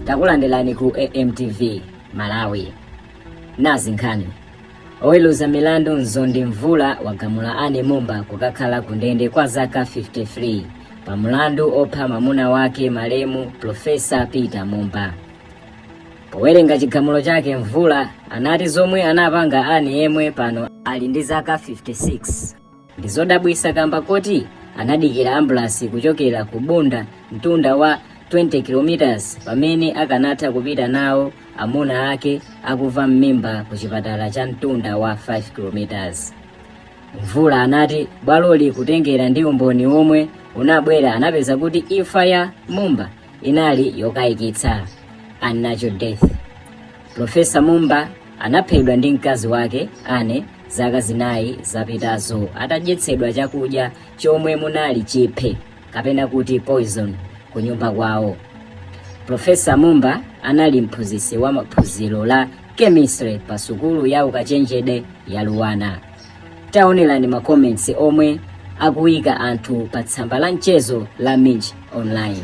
takulandelani ku AMTV Malawi. Nazi nkhani. Oweruza milandu Nzondi Mvula wagamula Anne Mumba kukakhala kundende kwa zaka 53 pa mulandu opha mwamuna wake malemu Profesa Peter Mumba. Powerenga chigamulo chake, Mvula anati zomwe anapanga Anne yemwe pano ali ndi zaka 56 ndizodabwisa kamba kuti anadikira ambulance kuchokera ku Bunda mtunda wa 20 km pamene akanatha kupita nawo amuna ake akuva mmimba ku chipatala cha mtunda wa 5 km. Mvula anati bwaloli kutengera ndi umboni omwe unabwera anapeza kuti imfa ya Mumba inali yokayikitsa, unnatural death. Profesa Mumba anaphedwa ndi mkazi wake Anne zaka zinayi zapitazo atadyetsedwa chakudya chomwe munali chiphe kapena kuti poison ku nyumba kwawo. Profesa Mumba anali mphunzitsi wa maphunziro la chemistry pa sukulu ya ukachenjede ya Luwana. Taonelani ma comments omwe akuyika anthu pa tsamba la mchezo la Minch Online.